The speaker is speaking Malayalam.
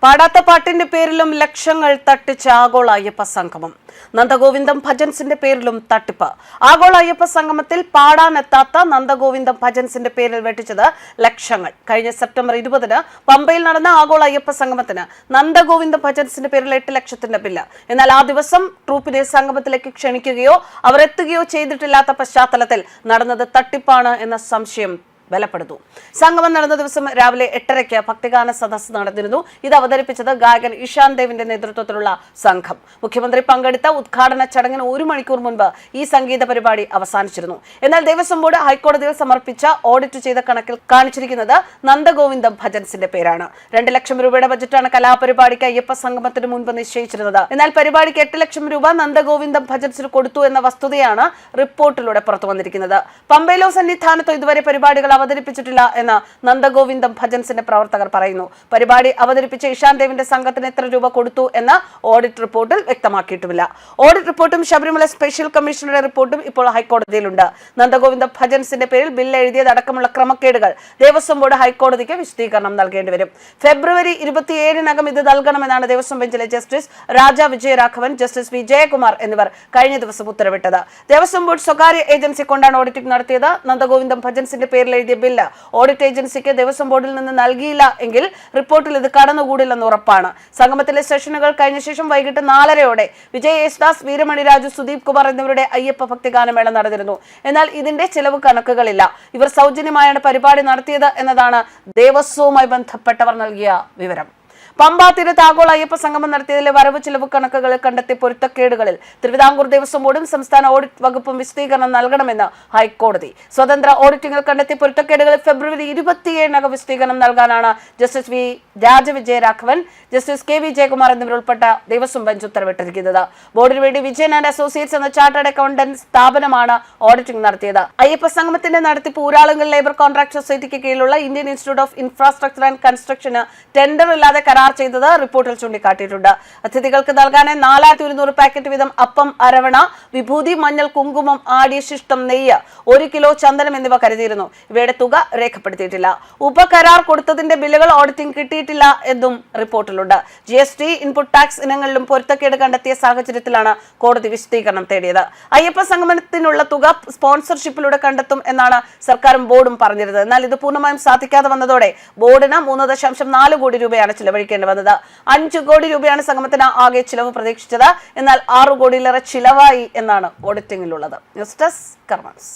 പാടാത്ത പാട്ടിന്റെ പേരിലും ലക്ഷങ്ങൾ തട്ടിച്ച ആഗോള അയ്യപ്പ സംഗമം. നന്ദഗോവിന്ദം ഭജൻസിന്റെ പേരിലും തട്ടിപ്പ്. ആഗോള അയ്യപ്പ സംഗമത്തിൽ പാടാനെത്താത്ത നന്ദഗോവിന്ദം ഭജൻസിന്റെ പേരിൽ വെട്ടിച്ചത് ലക്ഷങ്ങൾ. കഴിഞ്ഞ സെപ്റ്റംബർ 20-ന് പമ്പയിൽ നടന്ന ആഗോള അയ്യപ്പ സംഗമത്തിന് നന്ദഗോവിന്ദം ഭജൻസിന്റെ പേരിൽ 8 ലക്ഷത്തിന്റെ ബില്ല്. എന്നാൽ ആ ദിവസം ട്രൂപ്പിനെ സംഗമത്തിലേക്ക് ക്ഷണിക്കുകയോ അവർ എത്തുകയോ ചെയ്തിട്ടില്ലാത്ത പശ്ചാത്തലത്തിൽ നടന്നത് തട്ടിപ്പാണ് എന്ന സംശയം ബലപ്പെടുന്നു. സംഗമം നടന്ന ദിവസം രാവിലെ 8:30 ഭക്തിഗാന സദസ്സ് നടന്നിരുന്നു. ഇത് അവതരിപ്പിച്ചത് ഗായകൻ ഇഷാൻ ദേവിന്റെ നേതൃത്വത്തിലുള്ള സംഘം. മുഖ്യമന്ത്രി പങ്കെടുത്ത ഉദ്ഘാടന ചടങ്ങിന് 1 മണിക്കൂർ മുൻപ് ഈ സംഗീത പരിപാടി അവസാനിച്ചിരുന്നു. എന്നാൽ ദേവസ്വം ബോർഡ് ഹൈക്കോടതിയിൽ സമർപ്പിച്ച ഓഡിറ്റ് ചെയ്ത കണക്കിൽ കാണിച്ചിരിക്കുന്നത് നന്ദഗോവിന്ദം ഭജൻസിന്റെ പേരാണ്. 2 ലക്ഷം രൂപയുടെ ബജറ്റാണ് കലാപരിപാടിക്ക് അയ്യപ്പ സംഗമത്തിന് മുൻപ് നിശ്ചയിച്ചിരുന്നത്. എന്നാൽ പരിപാടിക്ക് 8 ലക്ഷം രൂപ നന്ദഗോവിന്ദം ഭജൻസിന് കൊടുത്തു എന്ന വസ്തുതയാണ് റിപ്പോർട്ടിലൂടെ പുറത്തു വന്നിരിക്കുന്നത്. പമ്പയിലോ സന്നിധാനത്തോ ഇതുവരെ പരിപാടികൾ അവതരിപ്പിച്ചിട്ടില്ല എന്ന് നന്ദഗോവിന്ദം ഭജൻസിന്റെ പ്രവർത്തകർ പറയുന്നു. പരിപാടി അവതരിപ്പിച്ച ഇഷാൻ ദേവിന്റെ സംഘത്തിന് എത്ര രൂപ കൊടുത്തു എന്ന് ഓഡിറ്റ് റിപ്പോർട്ടിൽ വ്യക്തമാക്കിയിട്ടുമില്ല. ഓഡിറ്റ് റിപ്പോർട്ടും ശബരിമല സ്പെഷ്യൽ കമ്മീഷണറുടെ റിപ്പോർട്ടും ഇപ്പോൾ ഹൈക്കോടതിയിലുണ്ട്. നന്ദഗോവിന്ദം ഭജൻസിന്റെ പേരിൽ ബില്ല് എഴുതിയതടക്കമുള്ള ക്രമക്കേടുകൾ ദേവസ്വം ബോർഡ് ഹൈക്കോടതിക്ക് വിശദീകരണം നൽകേണ്ടി വരും. ഫെബ്രുവരി 27-നകം ഇത് നൽകണമെന്നാണ് ദേവസ്വം ബെഞ്ചിലെ ജസ്റ്റിസ് രാജ വിജയരാഘവൻ, ജസ്റ്റിസ് വി ജയകുമാർ എന്നിവർ കഴിഞ്ഞ ദിവസം ഉത്തരവിട്ടത്. ദേവസ്വം ബോർഡ് സ്വകാര്യ ഏജൻസി കൊണ്ടാണ് ഓഡിറ്റിംഗ് നടത്തിയത്. നന്ദഗോവിന്ദം ഭജൻസിന്റെ പേരിൽ എഴുതിയ ബില്ല് ഓഡിറ്റ് ഏജൻസിക്ക് ദേവസ്വം ബോർഡിൽ നിന്ന് നൽകിയില്ല എങ്കിൽ റിപ്പോർട്ടിൽ ഇത് കടന്നുകൂടില്ലെന്ന് ഉറപ്പാണ്. സംഗമത്തിലെ സെഷനുകൾ കഴിഞ്ഞ ശേഷം വൈകിട്ട് 4:30-ഓടെ വിജയ് യേശുദാസ്, വീരമണി രാജു, സുദീപ് കുമാർ എന്നിവരുടെ അയ്യപ്പ ഭക്തിഗാനമേള നടന്നിരുന്നു. എന്നാൽ ഇതിന്റെ ചെലവ് കണക്കുകളില്ല. ഇവർ സൗജന്യമായാണ് പരിപാടി നടത്തിയത് എന്നതാണ് ദേവസ്വവുമായി ബന്ധപ്പെട്ടവർ നൽകിയ വിവരം. പമ്പ തീരത്ത് ആഗോള അയ്യപ്പ സംഗമം നടത്തിയതിലെ വരവ് ചിലവ് കണക്കുകൾ കണ്ടെത്തിയ പൊരുത്തക്കേടുകളിൽ തിരുവിതാംകൂർ ദേവസ്വം ബോർഡും സംസ്ഥാന ഓഡിറ്റ് വകുപ്പും വിശദീകരണം നൽകണമെന്ന് ഹൈക്കോടതി. സ്വതന്ത്ര ഓഡിറ്റിംഗിൽ കണ്ടെത്തിയ പൊരുത്തക്കേടുകളിൽ ഫെബ്രുവരി 27-നകം വിശദീകരണം നൽകാനാണ് Justice V Raja Vijayaraghavan, Justice K V Jayakumar എന്നിവരുൾപ്പെട്ട ദേവസ്വം ബെഞ്ച് ഉത്തരവിട്ടിരിക്കുന്നത്. ബോർഡിന് വേണ്ടി വിജയൻ ആൻഡ് അസോസിയേറ്റ്സ് എന്ന ചാർട്ടേഡ് അക്കൗണ്ടന്റ് സ്ഥാപനമാണ് ഓഡിറ്റിംഗ് നടത്തിയത്. അയ്യപ്പ സംഗമത്തിന്റെ നടത്തിപ്പ് ഊരാളുങ്കൽ ലേബർ കോൺട്രാക്ട് സൊസൈറ്റിക്ക് കീഴിലുള്ള Indian Institute of Infrastructure and കൺസ്ട്രക്ഷന് ടെൻഡർ ഇല്ലാതെ കരാർ ചെയ്തത് റിപ്പോർട്ടിൽ ചൂണ്ടിക്കാട്ടിയിട്ടുണ്ട്. അതിഥികൾക്ക് നൽകാനായി 4100 പാക്കറ്റ് വീതം അപ്പം, അരവണ, വിഭൂതി, മഞ്ഞൾ, കുങ്കുമം, ആടി, ശിഷ്ടം, നെയ്യ്, 1 കിലോ ചന്ദനം എന്നിവ കരുതിയിരുന്നു. ഇവയുടെ തുക രേഖപ്പെടുത്തിയിട്ടില്ല. ഉപകരാർ കൊടുത്തതിന്റെ ബില്ലുകൾ ഓഡിറ്റിംഗ് കിട്ടിയിട്ടില്ല എന്നും റിപ്പോർട്ടിലുണ്ട്. GST, ഇൻപുട്ട് ടാക്സ് ഇനങ്ങളിലും പൊരുത്തക്കേട് കണ്ടെത്തിയ സാഹചര്യത്തിലാണ് കോടതി വിശദീകരണം തേടിയത്. അയ്യപ്പ സംഗമനത്തിനുള്ള തുക സ്പോൺസർഷിപ്പിലൂടെ കണ്ടെത്തും എന്നാണ് സർക്കാരും ബോർഡും പറഞ്ഞിരുന്നത്. എന്നാൽ ഇത് പൂർണ്ണമായും സാധിക്കാതെ വന്നതോടെ ബോർഡിന് 3.4 കോടി രൂപയാണ് ചിലവഴിക്കേണ്ടത്. 5 കോടി രൂപയാണ് സംഗമത്തിന് ആകെ ചിലവ് പ്രതീക്ഷിച്ചത്. എന്നാൽ 6 കോടിയിലേറെ ചിലവായി എന്നാണ് ഓഡിറ്റിംഗിലുള്ളത്. News desk കർമ്മസ്.